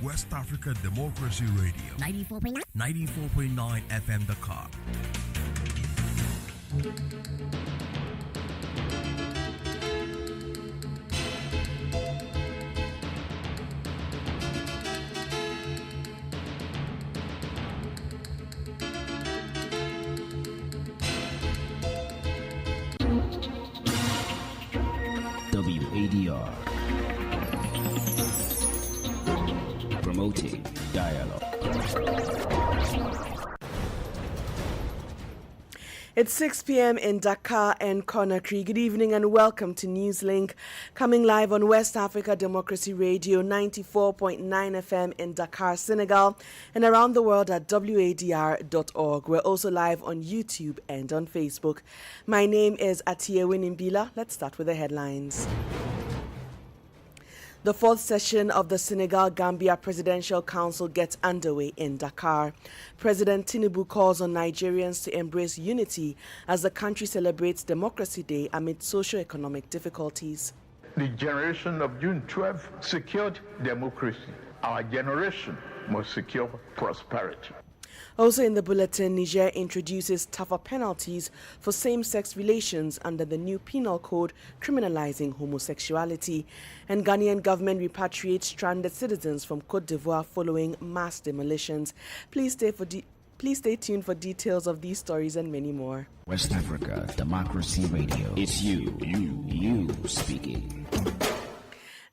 West Africa Democracy Radio. 94.9 FM Dakar. WADR, promoting dialogue. It's 6 p.m. in Dakar and Conakry. Good evening and welcome to Newslink, coming live on West Africa Democracy Radio 94.9 FM in Dakar, Senegal, and around the world at wadr.org. We're also live on YouTube and on Facebook. My name is Atiye Winimbila. Let's start with the headlines. The fourth session of the Senegal-Gambia Presidential Council gets underway in Dakar. President Tinubu calls on Nigerians to embrace unity as the country celebrates Democracy Day amid socio-economic difficulties. The generation of June 12 secured democracy. Our generation must secure prosperity. Also in the bulletin, Niger introduces tougher penalties for same-sex relations under the new penal code criminalizing homosexuality. And Ghanaian government repatriates stranded citizens from Côte d'Ivoire following mass demolitions. Please stay tuned for details of these stories and many more. West Africa Democracy Radio. It's you speaking.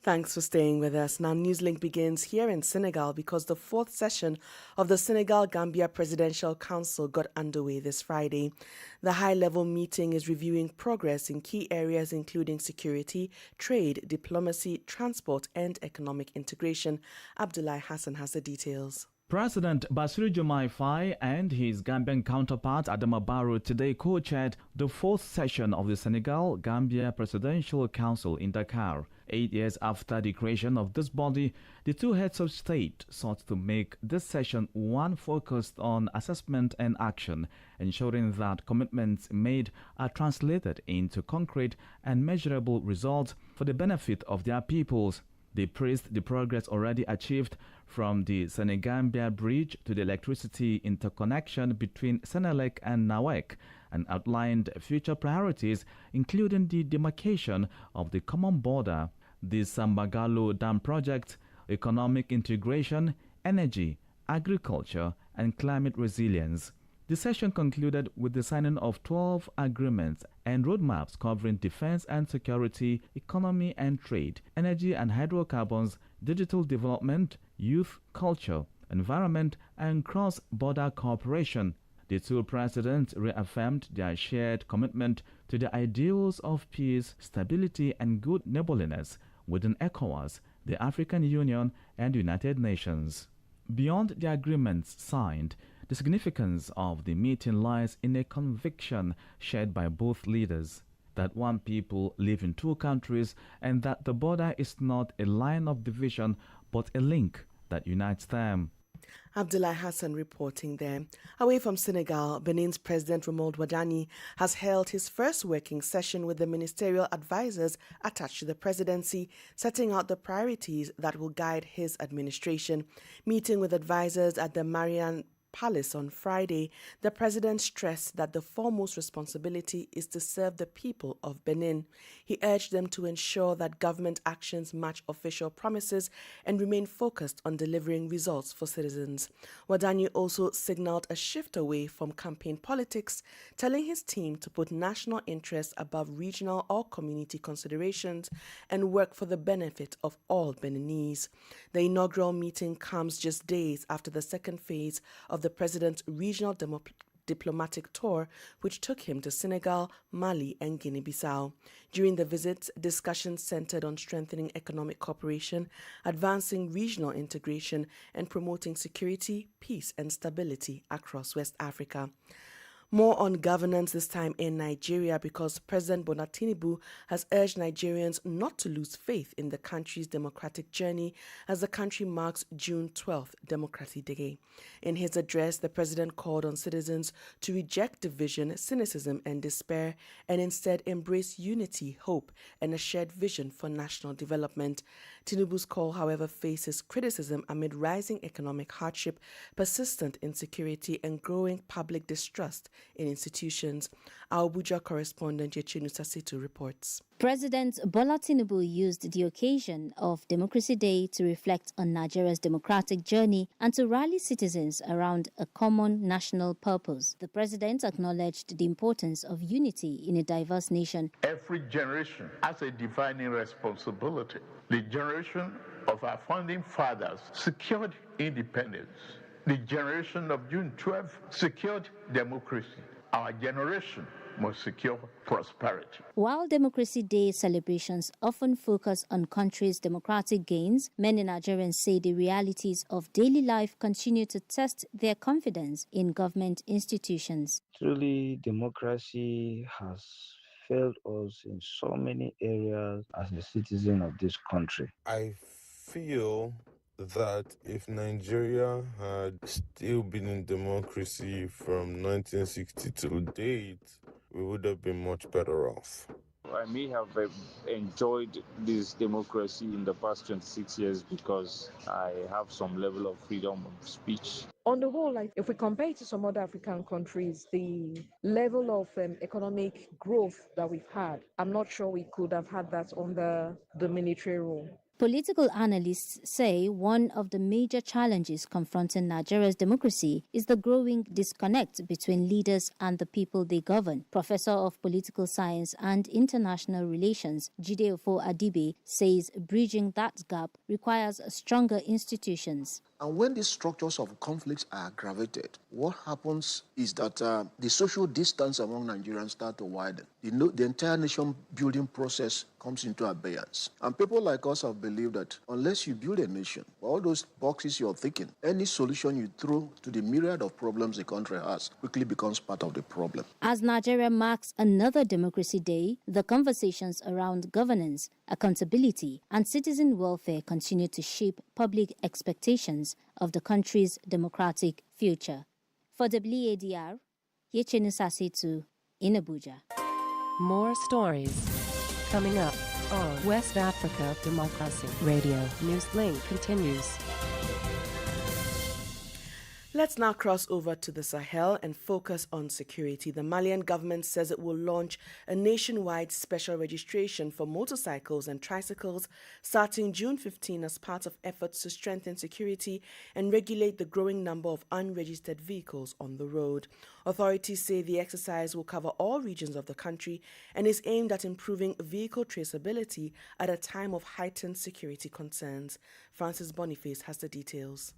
Thanks for staying with us. Now, Newslink begins here in Senegal because the fourth session of the Senegal-Gambia Presidential Council got underway this Friday. The high-level meeting is reviewing progress in key areas including security, trade, diplomacy, transport, and economic integration. Abdullahi Hassan has the details. President Bassirou Diomaye Faye and his Gambian counterpart Adama Barrow today co-chaired the fourth session of the Senegal-Gambia Presidential Council in Dakar. 8 years after the creation of this body, the two heads of state sought to make this session one focused on assessment and action, ensuring that commitments made are translated into concrete and measurable results for the benefit of their peoples. They praised the progress already achieved from the Senegambia Bridge to the electricity interconnection between Senelec and Nawek and outlined future priorities, including the demarcation of the common border, the Sambagalo Dam project, economic integration, energy, agriculture, and climate resilience. The session concluded with the signing of 12 agreements and roadmaps covering defense and security, economy and trade, energy and hydrocarbons, digital development, youth, culture, environment, and cross-border cooperation. The two presidents reaffirmed their shared commitment to the ideals of peace, stability, and good neighborliness within ECOWAS, the African Union, and United Nations. Beyond the agreements signed, the significance of the meeting lies in a conviction shared by both leaders that one people live in two countries and that the border is not a line of division but a link that unites them. Abdullahi Hassan reporting there. Away from Senegal, Benin's President Romuald Wadani has held his first working session with the ministerial advisors attached to the presidency, setting out the priorities that will guide his administration. Meeting with advisors at the Marian Palace on Friday, the president stressed that the foremost responsibility is to serve the people of Benin. He urged them to ensure that government actions match official promises and remain focused on delivering results for citizens. Wadani also signaled a shift away from campaign politics, telling his team to put national interests above regional or community considerations and work for the benefit of all Beninese. The inaugural meeting comes just days after the second phase of the president's regional diplomatic tour, which took him to Senegal, Mali, and Guinea-Bissau. During the visit, discussions centered on strengthening economic cooperation, advancing regional integration, and promoting security, peace, and stability across West Africa. More on governance this time in Nigeria because President Bola Tinubu has urged Nigerians not to lose faith in the country's democratic journey as the country marks June 12th, Democracy Day. In his address, the president called on citizens to reject division, cynicism, and despair and instead embrace unity, hope, and a shared vision for national development. Tinubu's call, however, faces criticism amid rising economic hardship, persistent insecurity, and growing public distrust in institutions. Our Abuja correspondent Yechinu Sasitu reports. President Bola Tinubu used the occasion of Democracy Day to reflect on Nigeria's democratic journey and to rally citizens around a common national purpose. The president acknowledged the importance of unity in a diverse nation. Every generation has a defining responsibility. The generation of our founding fathers secured independence. The generation of June 12 secured democracy. Our generation must secure prosperity. While Democracy Day celebrations often focus on country's democratic gains, many Nigerians say the realities of daily life continue to test their confidence in government institutions. Truly, democracy has failed us in so many areas as a citizen of this country. I feel that if Nigeria had still been in democracy from 1960 till date, we would have been much better off. I may have enjoyed this democracy in the past 26 years because I have some level of freedom of speech. On the whole, if we compare it to some other African countries, the level of economic growth that we've had, I'm not sure we could have had that under the military rule. Political analysts say one of the major challenges confronting Nigeria's democracy is the growing disconnect between leaders and the people they govern. Professor of Political Science and International Relations, Jide Ofo-Adibe, says bridging that gap requires stronger institutions. And when these structures of conflicts are aggravated, what happens is that the social distance among Nigerians start to widen. The entire nation building process comes into abeyance. And people like us have believed that unless you build a nation, all those boxes you're thinking, any solution you throw to the myriad of problems the country has quickly becomes part of the problem. As Nigeria marks another Democracy Day, the conversations around governance, accountability, and citizen welfare continue to shape public expectations of the country's democratic future. For WADR, Yechinu Sasitu in Abuja. More stories coming up on West Africa Democracy Radio. Newslink continues. Let's now cross over to the Sahel and focus on security. The Malian government says it will launch a nationwide special registration for motorcycles and tricycles starting June 15 as part of efforts to strengthen security and regulate the growing number of unregistered vehicles on the road. Authorities say the exercise will cover all regions of the country and is aimed at improving vehicle traceability at a time of heightened security concerns. Francis Boniface has the details.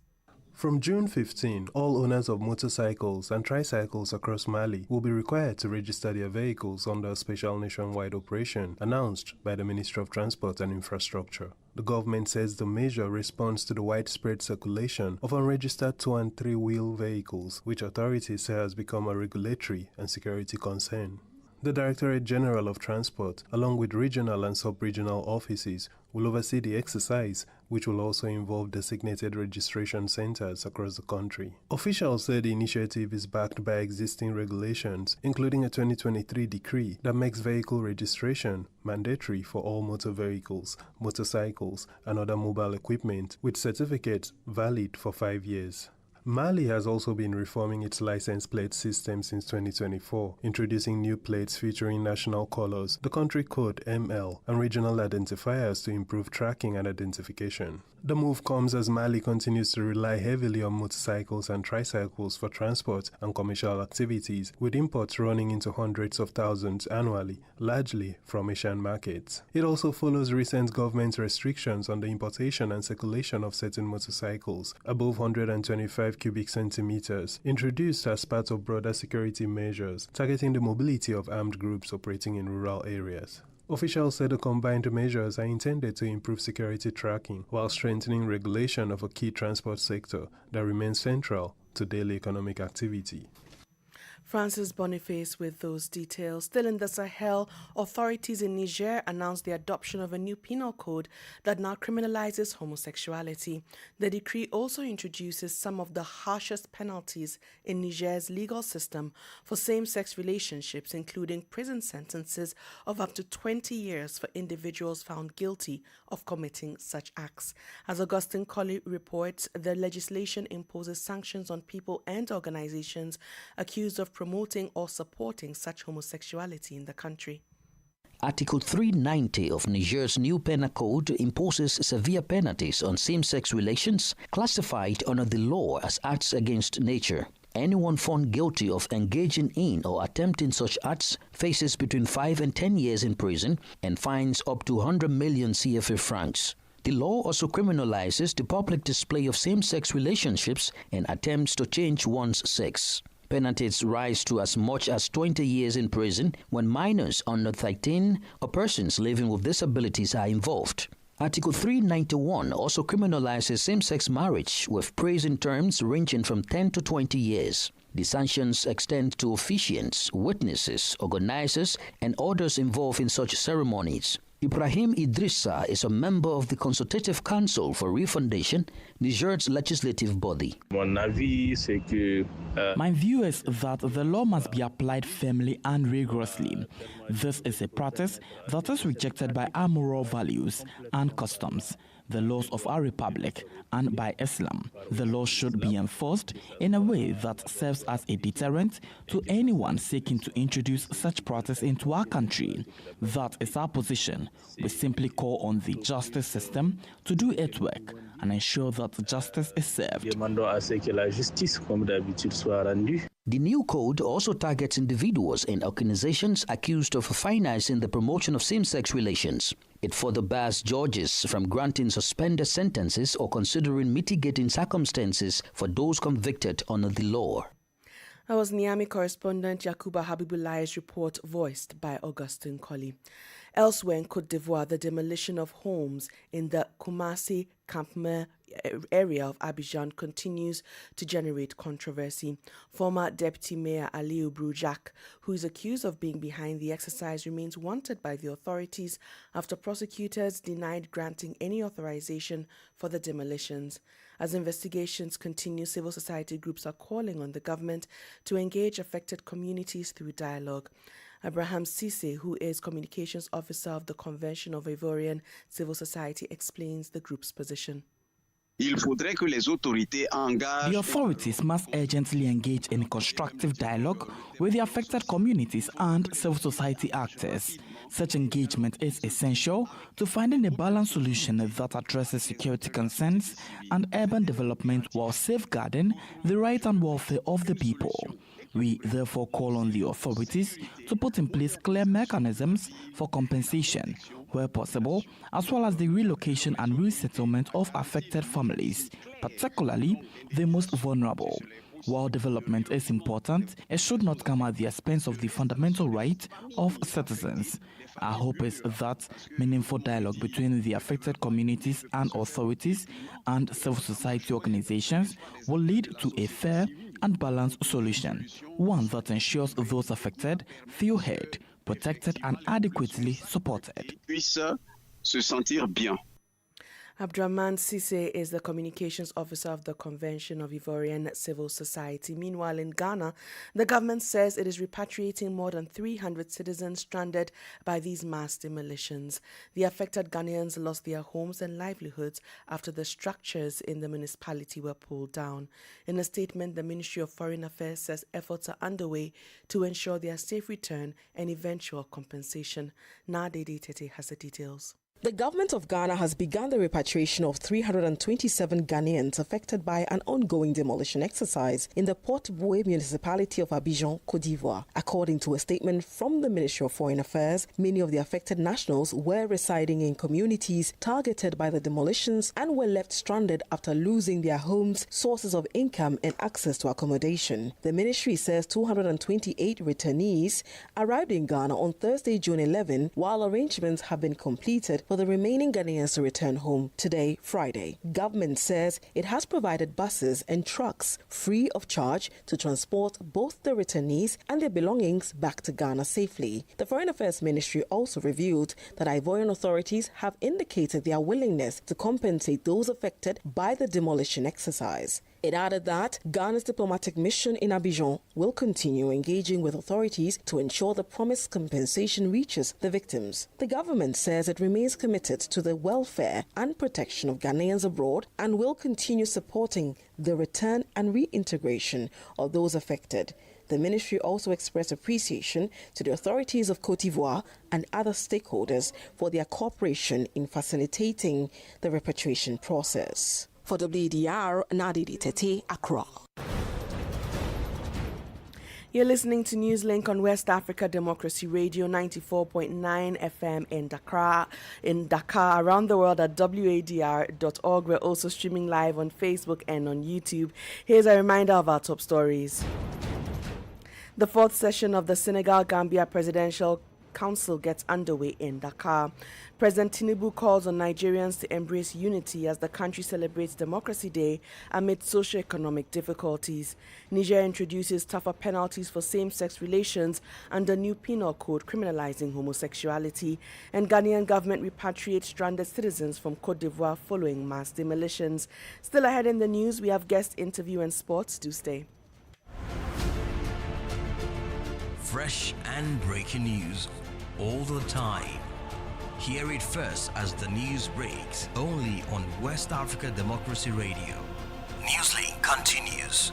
From June 15, all owners of motorcycles and tricycles across Mali will be required to register their vehicles under a special nationwide operation announced by the Ministry of Transport and Infrastructure. The government says the measure responds to the widespread circulation of unregistered 2- and 3-wheel vehicles, which authorities say has become a regulatory and security concern. The Directorate General of Transport, along with regional and sub-regional offices, will oversee the exercise, which will also involve designated registration centers across the country. Officials say the initiative is backed by existing regulations, including a 2023 decree that makes vehicle registration mandatory for all motor vehicles, motorcycles, and other mobile equipment, with certificates valid for 5 years. Mali has also been reforming its license plate system since 2024, introducing new plates featuring national colors, the country code ML, and regional identifiers to improve tracking and identification. The move comes as Mali continues to rely heavily on motorcycles and tricycles for transport and commercial activities, with imports running into hundreds of thousands annually, largely from Asian markets. It also follows recent government restrictions on the importation and circulation of certain motorcycles above 125 cubic centimeters, introduced as part of broader security measures targeting the mobility of armed groups operating in rural areas. Officials said the combined measures are intended to improve security tracking while strengthening regulation of a key transport sector that remains central to daily economic activity. Francis Boniface with those details. Still in the Sahel, authorities in Niger announced the adoption of a new penal code that now criminalizes homosexuality. The decree also introduces some of the harshest penalties in Niger's legal system for same-sex relationships, including prison sentences of up to 20 years for individuals found guilty of committing such acts. As Augustine Colley reports, the legislation imposes sanctions on people and organizations accused of promoting or supporting such homosexuality in the country. Article 390 of Niger's new penal code imposes severe penalties on same-sex relations classified under the law as acts against nature. Anyone found guilty of engaging in or attempting such acts faces between 5 and 10 years in prison and fines up to 100 million CFA francs. The law also criminalizes the public display of same-sex relationships and attempts to change one's sex. Penalties rise to as much as 20 years in prison when minors under 13 or persons living with disabilities are involved. Article 391 also criminalizes same-sex marriage with prison terms ranging from 10 to 20 years. The sanctions extend to officiants, witnesses, organizers, and others involved in such ceremonies. Ibrahim Idrissa is a member of the Consultative Council for Refundation, Niger's legislative body. My view is that the law must be applied firmly and rigorously. This is a practice that is rejected by our moral values and customs, the laws of our republic, and by Islam. The law should be enforced in a way that serves as a deterrent to anyone seeking to introduce such practice into our country. That is our position. We simply call on the justice system to do its work and ensure that justice is served. The new code also targets individuals and organizations accused of financing the promotion of same-sex relations. It further bars judges from granting suspended sentences or considering mitigating circumstances for those convicted under the law. That was Niamey correspondent Yakuba Habibullah's report, voiced by Augustine Colley. Elsewhere in Côte d'Ivoire, the demolition of homes in the Kumasi Campmer area of Abidjan continues to generate controversy. Former Deputy Mayor Aliou Broujak, who is accused of being behind the exercise, remains wanted by the authorities after prosecutors denied granting any authorization for the demolitions. As investigations continue, civil society groups are calling on the government to engage affected communities through dialogue. Abraham Cisse, who is Communications Officer of the Convention of Ivorian Civil Society, explains the group's position. The authorities must urgently engage in constructive dialogue with the affected communities and civil society actors. Such engagement is essential to finding a balanced solution that addresses security concerns and urban development while safeguarding the right and welfare of the people. We therefore call on the authorities to put in place clear mechanisms for compensation, where possible, as well as the relocation and resettlement of affected families, particularly the most vulnerable. While development is important, it should not come at the expense of the fundamental right of citizens. Our hope is that meaningful dialogue between the affected communities and authorities and civil society organizations will lead to a fair and balanced solution, one that ensures those affected feel heard, protected and adequately supported. Abdrahman Cisse is the Communications Officer of the Convention of Ivorian Civil Society. Meanwhile, in Ghana, the government says it is repatriating more than 300 citizens stranded by these mass demolitions. The affected Ghanaians lost their homes and livelihoods after the structures in the municipality were pulled down. In a statement, the Ministry of Foreign Affairs says efforts are underway to ensure their safe return and eventual compensation. Nade Tete has the details. The government of Ghana has begun the repatriation of 327 Ghanaians affected by an ongoing demolition exercise in the Port-Boué municipality of Abidjan, Côte d'Ivoire. According to a statement from the Ministry of Foreign Affairs, many of the affected nationals were residing in communities targeted by the demolitions and were left stranded after losing their homes, sources of income and access to accommodation. The ministry says 228 returnees arrived in Ghana on Thursday, June 11, while arrangements have been completed for the remaining Ghanaians to return home today, Friday. Government says it has provided buses and trucks free of charge to transport both the returnees and their belongings back to Ghana safely. The Foreign Affairs Ministry also revealed that Ivorian authorities have indicated their willingness to compensate those affected by the demolition exercise. It added that Ghana's diplomatic mission in Abidjan will continue engaging with authorities to ensure the promised compensation reaches the victims. The government says it remains committed to the welfare and protection of Ghanaians abroad and will continue supporting the return and reintegration of those affected. The ministry also expressed appreciation to the authorities of Côte d'Ivoire and other stakeholders for their cooperation in facilitating the repatriation process. For WDR, Nadidi Tete, Accra. You're listening to Newslink on West Africa Democracy Radio 94.9 FM in Dakar, around the world at wadr.org. We're also streaming live on Facebook and on YouTube. Here's a reminder of our top stories. The fourth session of the Senegal-Gambia Presidential Council gets underway in Dakar. President Tinubu calls on Nigerians to embrace unity as the country celebrates Democracy Day amid socio-economic difficulties. Niger introduces tougher penalties for same-sex relations under new penal code criminalizing homosexuality. And Ghanaian government repatriates stranded citizens from Côte d'Ivoire following mass demolitions. Still ahead in the news, we have guest interview and sports. Do stay. Fresh and breaking news all the time. Hear it first as the news breaks, only on West Africa Democracy Radio. Newslink continues.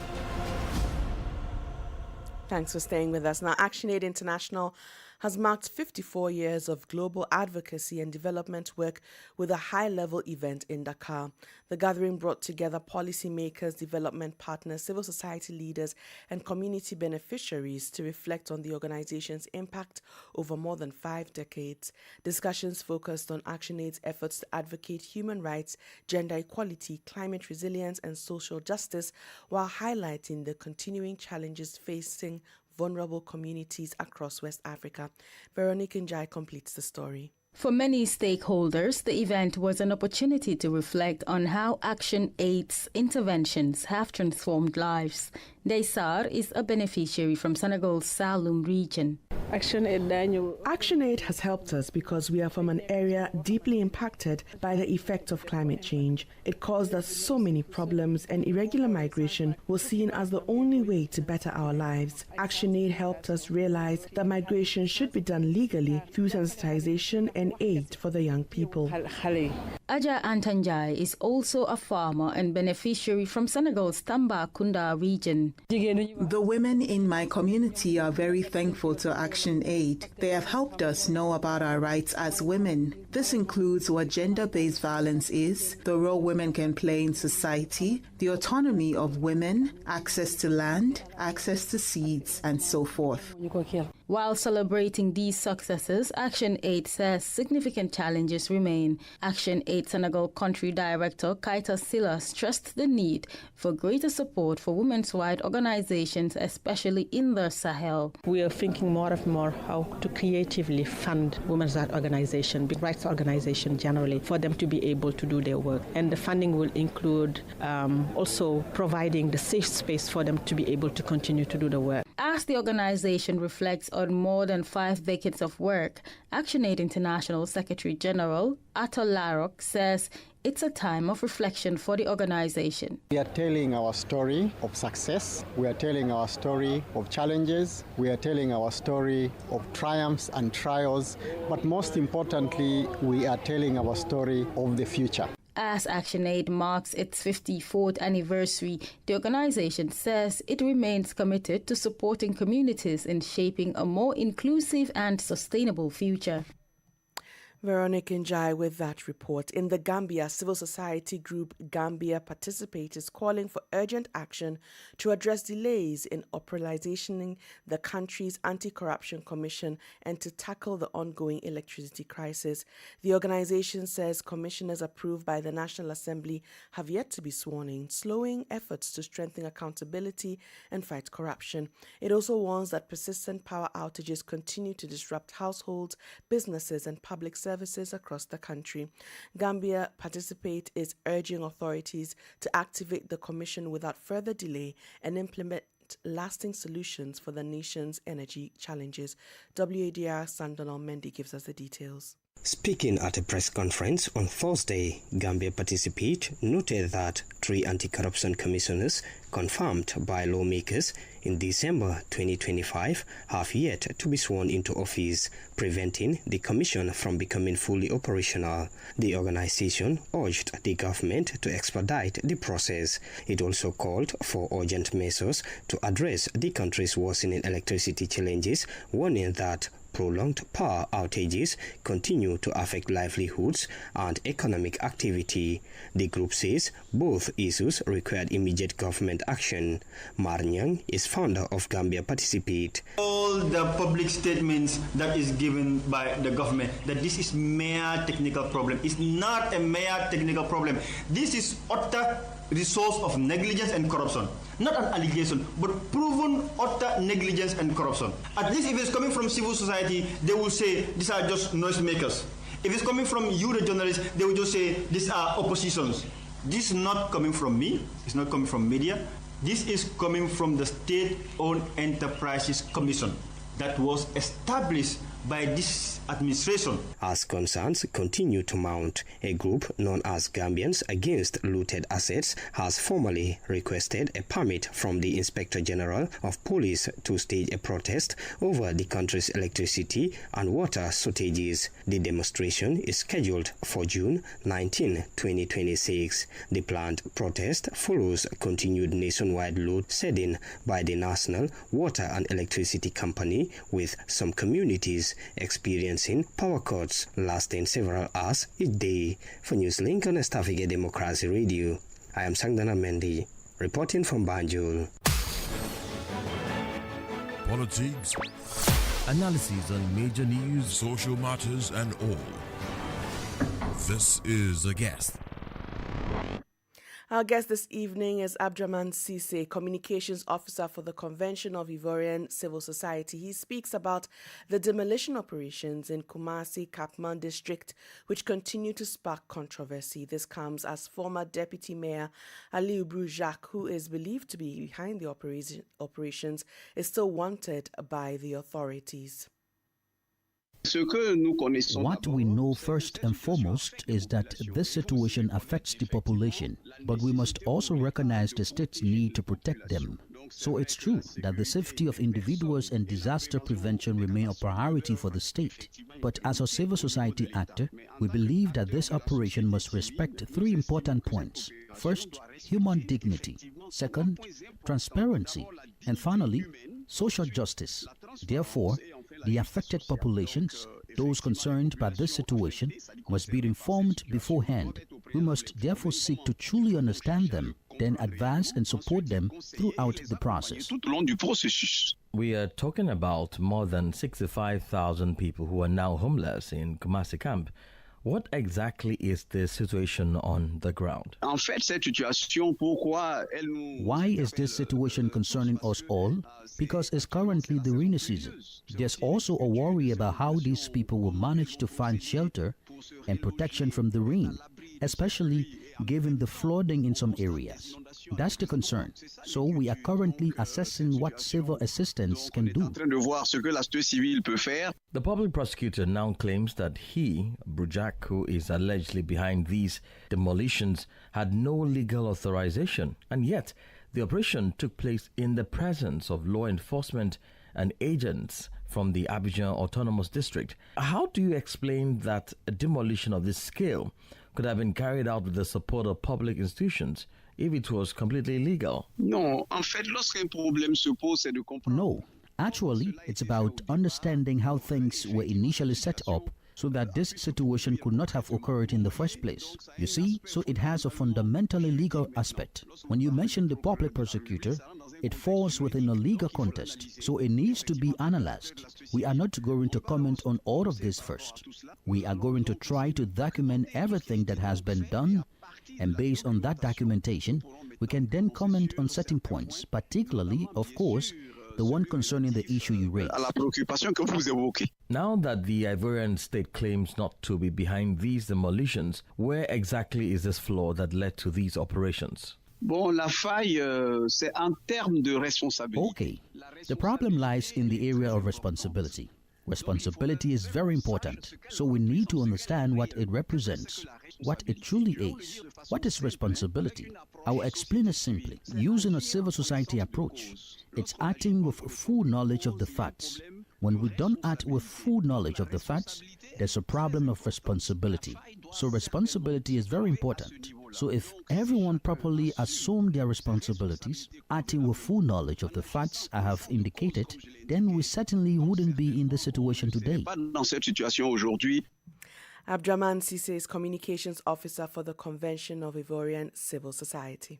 Thanks for staying with us. Now, ActionAid International has marked 54 years of global advocacy and development work with a high-level event in Dakar. The gathering brought together policymakers, development partners, civil society leaders, and community beneficiaries to reflect on the organization's impact over more than 5 decades. Discussions focused on ActionAid's efforts to advocate human rights, gender equality, climate resilience, and social justice, while highlighting the continuing challenges facing vulnerable communities across West Africa. Veronique Njai completes the story. For many stakeholders, the event was an opportunity to reflect on how ActionAid's interventions have transformed lives. Daysar is a beneficiary from Senegal's Saloum region. ActionAid has helped us because we are from an area deeply impacted by the effect of climate change. It caused us so many problems, and irregular migration was seen as the only way to better our lives. ActionAid helped us realize that migration should be done legally through sensitization and aid for the young people. Aja Antanjai is also a farmer and beneficiary from Senegal's Tambacounda region. The women in my community are very thankful to ActionAid. They have helped us know about our rights as women. This includes what gender-based violence is, the role women can play in society, the autonomy of women, access to land, access to seeds, and so forth. While celebrating these successes, ActionAid says significant challenges remain. ActionAid Senegal Country Director Kaita Silla stressed the need for greater support for women's rights organizations, especially in the Sahel. We are thinking more and more how to creatively fund women's rights organizations, rights organizations generally, for them to be able to do their work. And the funding will include also providing the safe space for them to be able to continue to do the work. As the organization reflects on more than 5 decades of work, ActionAid International Secretary General Ato Larok says it's a time of reflection for the organization. We are telling our story of success. We are telling our story of challenges. We are telling our story of triumphs and trials. But most importantly, we are telling our story of the future. As ActionAid marks its 54th anniversary, the organization says it remains committed to supporting communities in shaping a more inclusive and sustainable future. Veronique Njai with that report. In the Gambia, civil society group Gambia Participate is calling for urgent action to address delays in operationalizing the country's anti-corruption commission and to tackle the ongoing electricity crisis. The organization says commissioners approved by the National Assembly have yet to be sworn in, slowing efforts to strengthen accountability and fight corruption. It also warns that persistent power outages continue to disrupt households, businesses, and public services services across the country. Gambia Participate is urging authorities to activate the commission without further delay and implement lasting solutions for the nation's energy challenges. WADR Sandonal Mendy gives us the details. Speaking at a press conference on Thursday, Gambia Participate noted that 3 anti-corruption commissioners confirmed by lawmakers in December 2025 have yet to be sworn into office, preventing the commission from becoming fully operational. The organization urged the government to expedite the process. It also called for urgent measures to address the country's worsening electricity challenges, warning that prolonged power outages continue to affect livelihoods and economic activity. The group says both issues required immediate government action. Marnyang is founder of Gambia Participate. All the public statements that is given by the government that this is mere technical problem. It's not a mere technical problem. This is utter result of negligence and corruption. Not an allegation, but proven utter negligence and corruption. At least if it's coming from civil society, they will say these are just noisemakers. If it's coming from you, the journalists, they will just say these are oppositions. This is not coming from me. It's not coming from media. This is coming from the State-Owned Enterprises Commission that was established by this administration. As concerns continue to mount, a group known as Gambians Against Looted Assets has formally requested a permit from the Inspector General of Police to stage a protest over the country's electricity and water shortages. The demonstration is scheduled for June 19, 2026. The planned protest follows continued nationwide load shedding by the National Water and Electricity Company, with some communities experiencing power cuts lasting several hours each day. For Newslink on West Africa Democracy Radio, I am Sangdana Mendy, reporting from Banjul. Politics, analysis on major news, social matters, and all. This is A Guest. Our guest this evening is Abdraman Sise, Communications Officer for the Convention of Ivorian Civil Society. He speaks about the demolition operations in Kumasi, Kapman district, which continue to spark controversy. This comes as former Deputy Mayor Aliou Broujak, who is believed to be behind the operations, is still wanted by the authorities. What we know first and foremost is that this situation affects the population, but we must also recognize the state's need to protect them. So it's true that the safety of individuals and disaster prevention remain a priority for the state. But as a civil society actor, we believe that this operation must respect 3 important points. First, human dignity. Second, transparency. And finally, social justice. Therefore, the affected populations, those concerned by this situation, must be informed beforehand. We must therefore seek to truly understand them, then advance and support them throughout the process. We are talking about more than 65,000 people who are now homeless in Kumasi camp. What exactly is the situation on the ground? Why is this situation concerning us all? Because it's currently the rainy season. There's also a worry about how these people will manage to find shelter and protection from the rain, especially given the flooding in some areas. That's the concern. So we are currently assessing what civil assistance can do. The public prosecutor now claims that he, Broujak, who is allegedly behind these demolitions, had no legal authorization, and yet the operation took place in the presence of law enforcement and agents from the Abidjan Autonomous District. How do you explain that a demolition of this scale could have been carried out with the support of public institutions if it was completely illegal? No, actually, it's about understanding how things were initially set up so that this situation could not have occurred in the first place. You see, so it has a fundamentally legal aspect. When you mention the public prosecutor, it falls within a legal context, so it needs to be analyzed. We are not going to comment on all of this first. We are going to try to document everything that has been done, and based on that documentation, we can then comment on certain points, particularly, of course, the one concerning the issue you raised. Now that the Ivorian state claims not to be behind these demolitions, where exactly is this flaw that led to these operations? Okay, the problem lies in the area of responsibility. Responsibility is very important, so we need to understand what it represents, what it truly is. What is responsibility? I will explain it simply, using a civil society approach. It's acting with full knowledge of the facts. When we don't act with full knowledge of the facts, there's a problem of responsibility. So responsibility is very important. So if everyone properly assumed their responsibilities, acting with full knowledge of the facts I have indicated, then we certainly wouldn't be in this situation today. Abdraman Cisse is Communications Officer for the Convention of Ivorian Civil Society.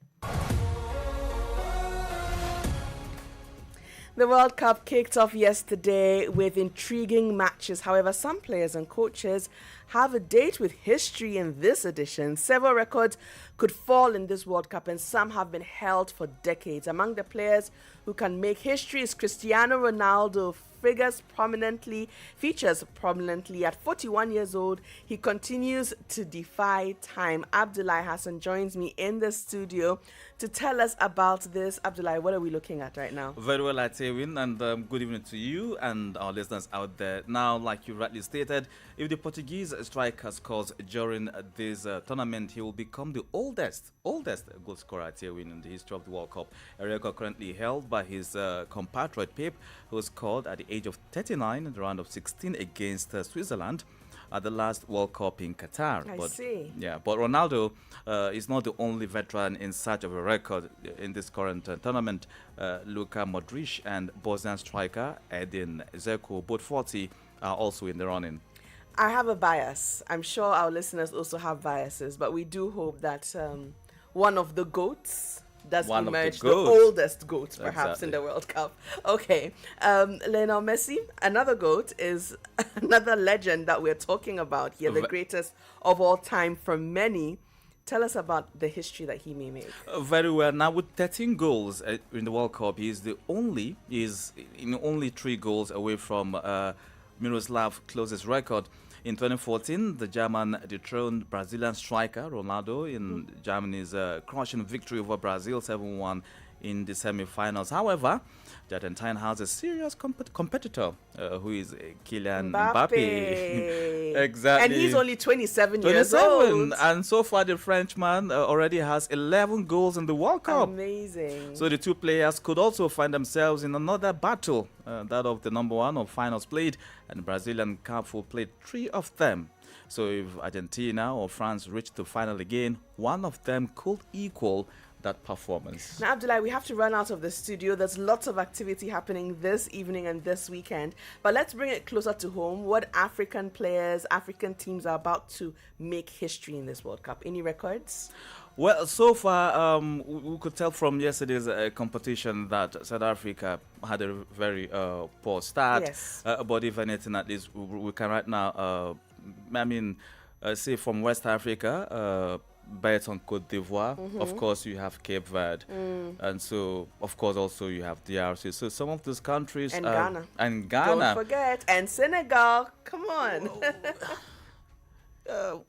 The World Cup kicked off yesterday with intriguing matches. However, some players and coaches have a date with history in this edition. Several records could fall in this World Cup, and some have been held for decades. Among the players who can make history is Cristiano Ronaldo. Features prominently at 41 years old. He continues to defy time. Abdullah Hassan joins me in the studio to tell us about this. Abdullah, what are we looking at right now? Very well, Atewin, and good evening to you and our listeners out there. Now, like you rightly stated, if the Portuguese striker scores during this tournament, he will become the oldest goal scorer, Atewin, in the history of the World Cup. A record currently held by his compatriot Pep, who scored at the age of 39 in the round of 16 against Switzerland at the last World Cup in Qatar. But Ronaldo is not the only veteran in search of a record in this current tournament. Luka Modric and Bosnian striker Edin Dzeko, both 40, are also in the running. I have a bias. I'm sure our listeners also have biases, but we do hope that one of the GOATs does emerge, the oldest GOAT perhaps in the World Cup. Okay, Lionel Messi, another GOAT, is another legend that we're talking about here, the greatest of all time for many. Tell us about the history that he may make. Very well. Now, with 13 goals in the World Cup, he's only 3 goals away from Miroslav Klose's record. In 2014, the German dethroned Brazilian striker Ronaldo in Germany's crushing victory over Brazil 7-1 in the semi-finals. However, the Argentine has a serious competitor who is Kylian Mbappe. Exactly. And he's only 27 years old. And so far, the Frenchman already has 11 goals in the World Cup. Amazing. So the two players could also find themselves in another battle, that of the number 1 of finals played, and Brazilian Carrefour played 3 of them. So if Argentina or France reach the final again, one of them could equal that performance. Now, Abdullah, we have to run out of the studio. There's lots of activity happening this evening and this weekend. But let's bring it closer to home. What African players, African teams are about to make history in this World Cup? Any records? Well, so far, we could tell from yesterday's competition that South Africa had a very poor start. Yes. But if anything, at least we can right now, say from West Africa, bet on Côte d'Ivoire. Of course, you have Cape Verde. And so, of course, also you have DRC. So some of those countries... And Ghana. And Ghana. Don't forget. And Senegal. Come on.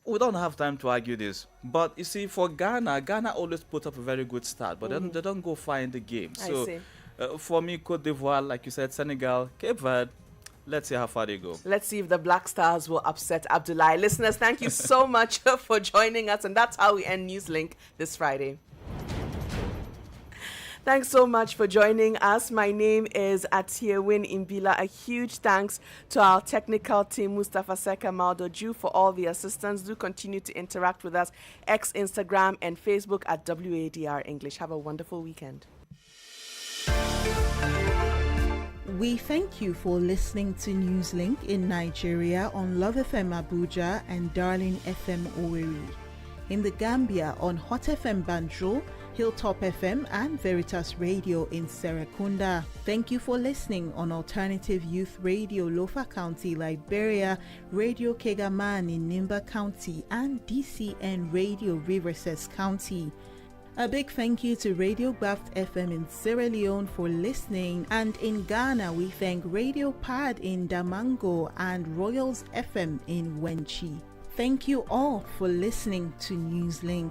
We don't have time to argue this. But you see, for Ghana always put up a very good start. But then they don't go far in the game. So for me, Côte d'Ivoire, like you said, Senegal, Cape Verde, let's see how far they go. Let's see if the Black Stars will upset Abdullah. Listeners, thank you so much for joining us. And that's how we end Newslink this Friday. Thanks so much for joining us. My name is Atiewin Imbila. A huge thanks to our technical team, Mustafa Seka Maldoju, for all the assistance. Do continue to interact with us, X, Instagram, and Facebook at WADR English. Have a wonderful weekend. We thank you for listening to Newslink in Nigeria on Love FM Abuja and Darling FM Owerri. In the Gambia on Hot FM Banjul, Hilltop FM and Veritas Radio in Serekunda. Thank you for listening on Alternative Youth Radio Lofa County, Liberia, Radio Kegaman in Nimba County, and DCN Radio Riverses County. A big thank you to Radio Graft FM in Sierra Leone for listening, and in Ghana we thank Radio Pad in Damango and Royals FM in Wenchi. Thank you all for listening to Newslink.